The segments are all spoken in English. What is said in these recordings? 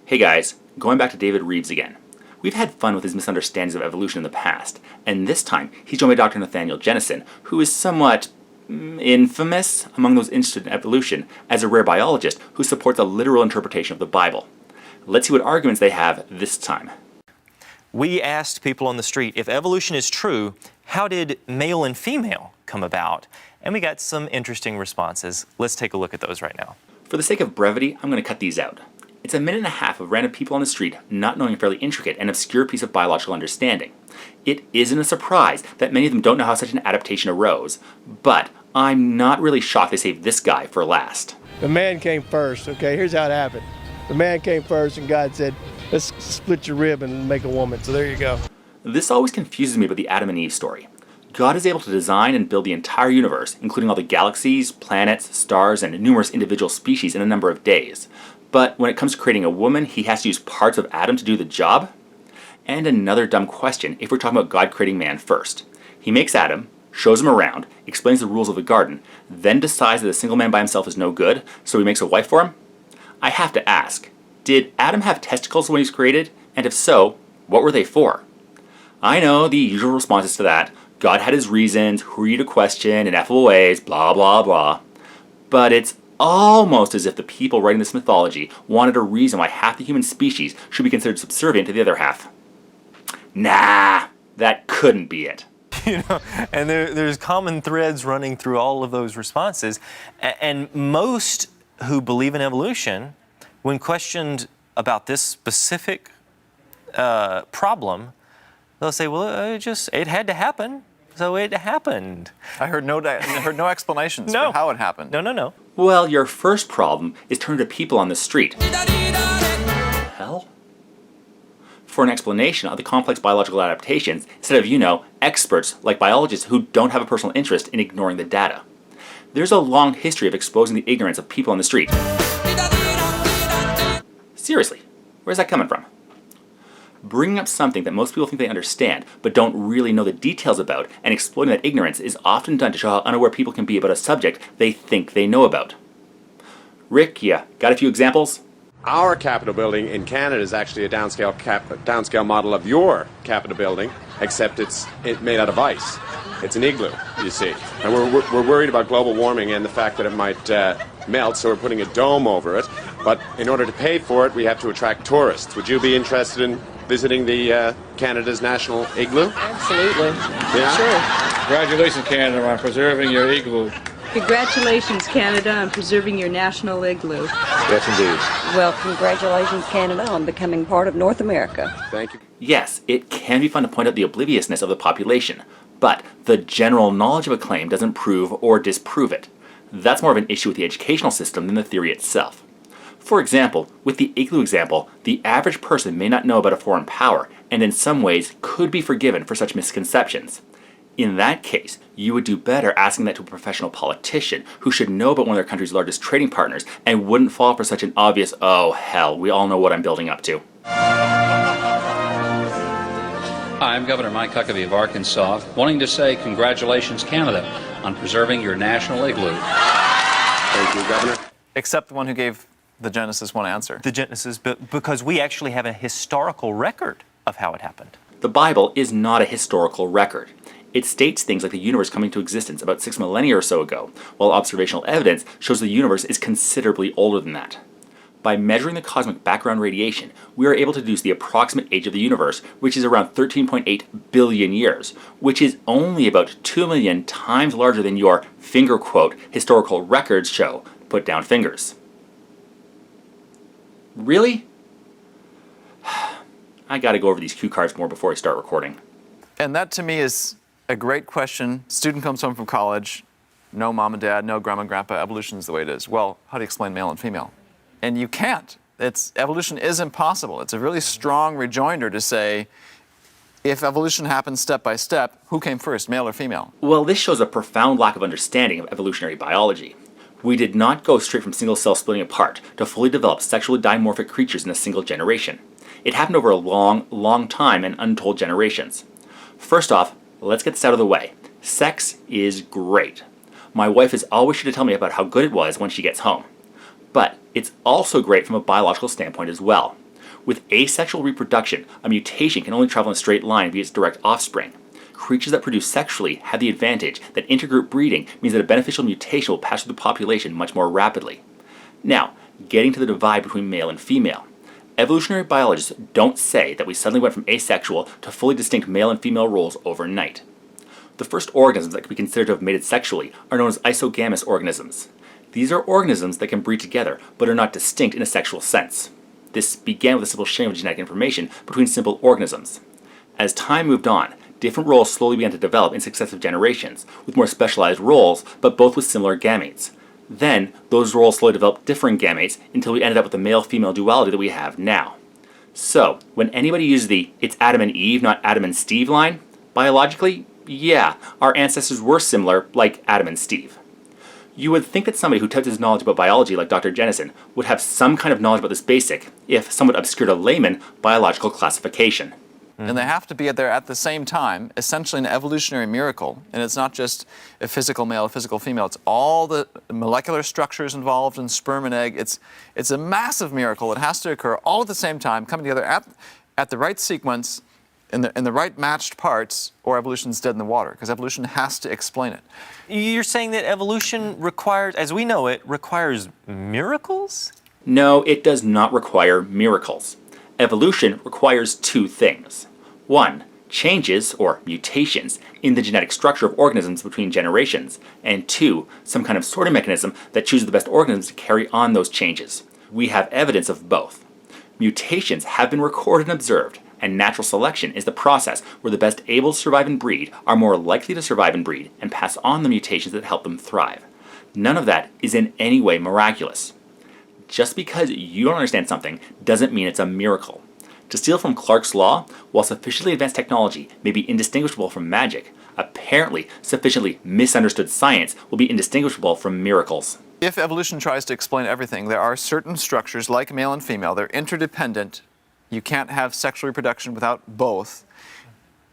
Hey guys, going back to David Reeves again. We've had fun with his misunderstandings of evolution in the past, and this time he's joined by Dr. Nathaniel Jennison, who is somewhat infamous among those interested in evolution as a rare biologist who supports a literal interpretation of the Bible. Let's see what arguments they have this time. We asked people on the street, if evolution is true, how did male and female come about? And we got some interesting responses. Let's take a look at those right now. For the sake of brevity, I'm going to cut these out. It's a minute and a half of random people on the street not knowing a fairly intricate and obscure piece of biological understanding. It isn't a surprise that many of them don't know how such an adaptation arose, but I'm not really shocked they saved this guy for last. The man came first, okay? Here's how it happened. The man came first and God said, let's split your rib and make a woman. So there you go. This always confuses me about the Adam and Eve story. God is able to design and build the entire universe, including all the galaxies, planets, stars, and numerous individual species in a number of days. But when it comes to creating a woman, he has to use parts of Adam to do the job? And another dumb question if we're talking about God creating man first. He makes Adam, shows him around, explains the rules of the garden, then decides that a single man by himself is no good, so he makes a wife for him? I have to ask, did Adam have testicles when he was created? And if so, what were they for? I know the usual responses to that. God had his reasons, who are you to question, ineffable ways, blah blah blah. But it's almost as if the people writing this mythology wanted a reason why half the human species should be considered subservient to the other half. Nah, that couldn't be it. And there's common threads running through all of those responses. And most who believe in evolution, when questioned about this specific problem, they'll say, well, it had to happen, so it happened. I heard no explanations No. for how it happened. No. Well, your first problem is turned to people on the street. Hell? For an explanation of the complex biological adaptations, instead of, experts like biologists who don't have a personal interest in ignoring the data. There's a long history of exposing the ignorance of people on the street. Seriously, where's that coming from? Bringing up something that most people think they understand, but don't really know the details about, and exploiting that ignorance is often done to show how unaware people can be about a subject they think they know about. Rick, got a few examples? Our Capitol building in Canada is actually a downscale model of your Capitol building, except it's made out of ice. It's an igloo, you see. And we're worried about global warming and the fact that it might melt, so we're putting a dome over it. But in order to pay for it, we have to attract tourists. Would you be interested in visiting the Canada's National Igloo? Absolutely. Yeah? Sure. Congratulations, Canada, on preserving your igloo. Congratulations, Canada, on preserving your national igloo. Yes, indeed. Well, congratulations, Canada, on becoming part of North America. Thank you. Yes, it can be fun to point out the obliviousness of the population, but the general knowledge of a claim doesn't prove or disprove it. That's more of an issue with the educational system than the theory itself. For example, with the igloo example, the average person may not know about a foreign power, and in some ways could be forgiven for such misconceptions. In that case, you would do better asking that to a professional politician who should know about one of their country's largest trading partners and wouldn't fall for such an obvious, oh hell, we all know what I'm building up to. Hi, I'm Governor Mike Huckabee of Arkansas, wanting to say congratulations, Canada, on preserving your national igloo. Thank you, Governor. Except the one who gave the Genesis 1 answer. The Genesis, because we actually have a historical record of how it happened. The Bible is not a historical record. It states things like the universe coming to existence about 6 millennia or so ago, while observational evidence shows the universe is considerably older than that. By measuring the cosmic background radiation, we are able to deduce the approximate age of the universe, which is around 13.8 billion years, which is only about 2 million times larger than your, finger quote, historical records show. Put down fingers. Really? I gotta go over these cue cards more before I start recording. And that to me is a great question. Student comes home from college, no mom and dad, no grandma and grandpa, evolution is the way it is. Well, how do you explain male and female? And you can't. Evolution is impossible. It's a really strong rejoinder to say, if evolution happens step by step, who came first, male or female? Well, this shows a profound lack of understanding of evolutionary biology. We did not go straight from single cell splitting apart to fully develop sexually dimorphic creatures in a single generation. It happened over a long, long time and untold generations. First off, let's get this out of the way. Sex is great. My wife is always sure to tell me about how good it was when she gets home. But it's also great from a biological standpoint as well. With asexual reproduction, a mutation can only travel in a straight line via its direct offspring. Creatures that produce sexually have the advantage that intergroup breeding means that a beneficial mutation will pass through the population much more rapidly. Now, getting to the divide between male and female. Evolutionary biologists don't say that we suddenly went from asexual to fully distinct male and female roles overnight. The first organisms that can be considered to have mated sexually are known as isogamous organisms. These are organisms that can breed together but are not distinct in a sexual sense. This began with a simple sharing of genetic information between simple organisms. As time moved on, different roles slowly began to develop in successive generations, with more specialized roles, but both with similar gametes. Then, those roles slowly developed differing gametes until we ended up with the male-female duality that we have now. So, when anybody uses the "it's Adam and Eve, not Adam and Steve" line, biologically, yeah, our ancestors were similar, like Adam and Steve. You would think that somebody who touts his knowledge about biology like Dr. Jennison would have some kind of knowledge about this basic, if somewhat obscure to layman, biological classification. And they have to be there at the same time, essentially an evolutionary miracle. And it's not just a physical male, a physical female. It's all the molecular structures involved in sperm and egg. It's a massive miracle. It has to occur all at the same time, coming together at the right sequence, in the right matched parts, or evolution's dead in the water, because evolution has to explain it. You're saying that evolution requires, as we know it, requires miracles? No, it does not require miracles. Evolution requires two things. One, changes, or mutations, in the genetic structure of organisms between generations. And two, some kind of sorting mechanism that chooses the best organisms to carry on those changes. We have evidence of both. Mutations have been recorded and observed, and natural selection is the process where the best able to survive and breed are more likely to survive and breed and pass on the mutations that help them thrive. None of that is in any way miraculous. Just because you don't understand something doesn't mean it's a miracle. To steal from Clarke's law, while sufficiently advanced technology may be indistinguishable from magic, apparently sufficiently misunderstood science will be indistinguishable from miracles. If evolution tries to explain everything, there are certain structures, like male and female, they're interdependent. You can't have sexual reproduction without both.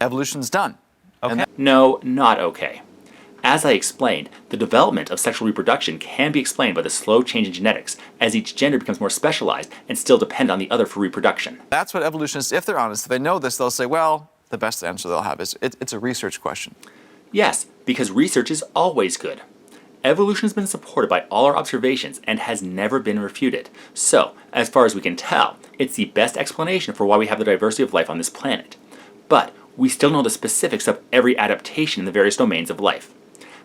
Evolution's done. Okay. No, not okay. As I explained, the development of sexual reproduction can be explained by the slow change in genetics as each gender becomes more specialized and still depend on the other for reproduction. That's what evolutionists, if they're honest, if they know this, they'll say, well, the best answer they'll have is it's a research question. Yes, because research is always good. Evolution has been supported by all our observations and has never been refuted. So, as far as we can tell, it's the best explanation for why we have the diversity of life on this planet. But we still know the specifics of every adaptation in the various domains of life.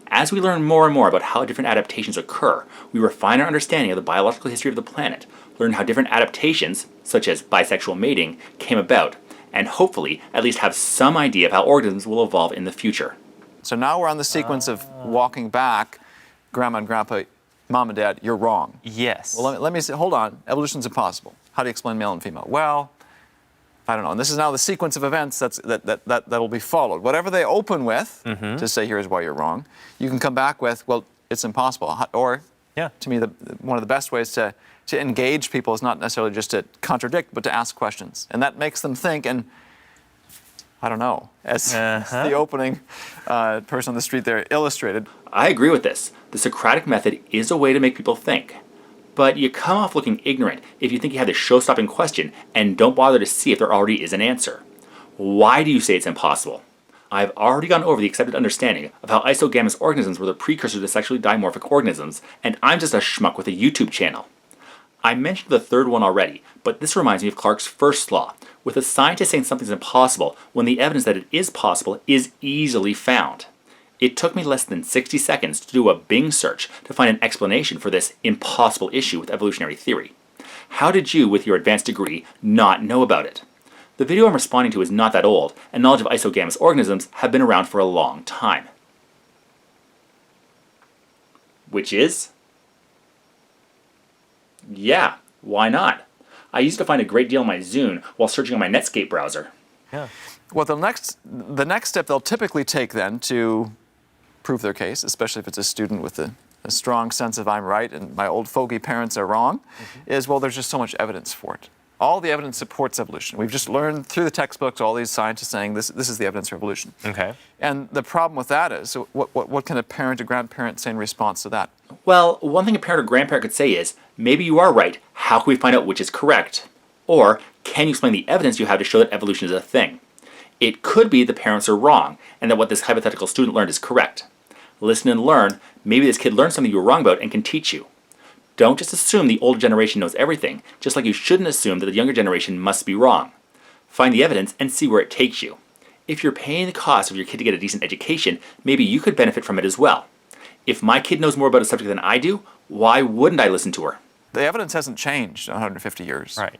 As we learn more and more about how different adaptations occur, we refine our understanding of the biological history of the planet, learn how different adaptations, such as bisexual mating, came about, and hopefully at least have some idea of how organisms will evolve in the future. So now we're on the sequence of walking back. Grandma and Grandpa, Mom and Dad, you're wrong. Yes. Well, let me say, hold on. Evolution's impossible. How do you explain male and female? Well, I don't know. And this is now the sequence of events that'll be followed. Whatever they open with to say, here's why you're wrong, you can come back with, well, it's impossible. Or, to me, one of the best ways to engage people is not necessarily just to contradict, but to ask questions. And that makes them think, and I don't know, as the opening person on the street there illustrated. I agree with this. The Socratic method is a way to make people think. But you come off looking ignorant if you think you have the show-stopping question and don't bother to see if there already is an answer. Why do you say it's impossible? I've already gone over the accepted understanding of how isogamous organisms were the precursor to sexually dimorphic organisms, and I'm just a schmuck with a YouTube channel. I mentioned the third one already, but this reminds me of Clarke's first law, with a scientist saying something's impossible when the evidence that it is possible is easily found. It took me less than 60 seconds to do a Bing search to find an explanation for this impossible issue with evolutionary theory. How did you, with your advanced degree, not know about it? The video I'm responding to is not that old, and knowledge of isogamous organisms have been around for a long time. Which is? Yeah, why not? I used to find a great deal on my Zune while searching on my Netscape browser. Yeah. Well, the next step they'll typically take then to prove their case, especially if it's a student with a strong sense of I'm right and my old fogey parents are wrong, is, well, there's just so much evidence for it. All the evidence supports evolution. We've just learned through the textbooks, all these scientists saying this is the evidence for evolution. Okay. And the problem with that is, so what can a parent or grandparent say in response to that? Well, one thing a parent or grandparent could say is, maybe you are right, how can we find out which is correct? Or, Can you explain the evidence you have to show that evolution is a thing? It could be the parents are wrong and that what this hypothetical student learned is correct. Listen and learn. Maybe this kid learned something you were wrong about and can teach you. Don't just assume the older generation knows everything, just like you shouldn't assume that the younger generation must be wrong. Find the evidence and see where it takes you. If you're paying the cost of your kid to get a decent education, maybe you could benefit from it as well. If my kid knows more about a subject than I do, why wouldn't I listen to her? The evidence hasn't changed in 150 years. Right.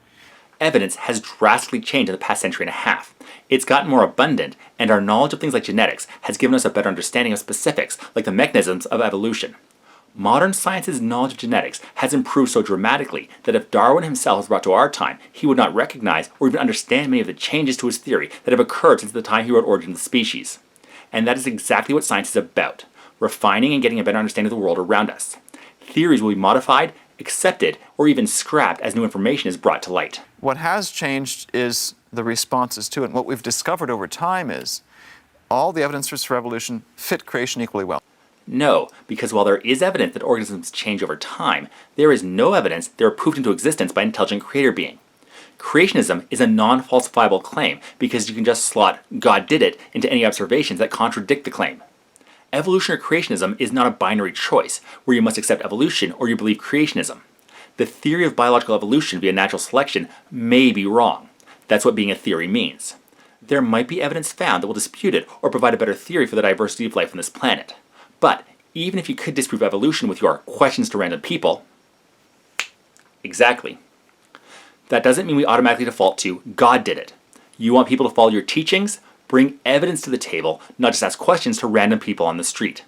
Evidence has drastically changed in the past century and a half. It's gotten more abundant, and our knowledge of things like genetics has given us a better understanding of specifics, like the mechanisms of evolution. Modern science's knowledge of genetics has improved so dramatically that if Darwin himself was brought to our time, he would not recognize or even understand many of the changes to his theory that have occurred since the time he wrote Origin of the Species. And that is exactly what science is about, refining and getting a better understanding of the world around us. Theories will be modified, accepted, or even scrapped as new information is brought to light. What has changed is the responses to it. And what we've discovered over time is all the evidence for evolution fit creation equally well. No, because while there is evidence that organisms change over time, there is no evidence they are poofed into existence by an intelligent creator being. Creationism is a non-falsifiable claim because you can just slot "God did it" into any observations that contradict the claim. Evolution or creationism is not a binary choice where you must accept evolution or you believe creationism. The theory of biological evolution via natural selection may be wrong. That's what being a theory means. There might be evidence found that will dispute it or provide a better theory for the diversity of life on this planet. But even if you could disprove evolution with your questions to random people, exactly. That doesn't mean we automatically default to "God did it." You want people to follow your teachings? Bring evidence to the table, not just ask questions to random people on the street.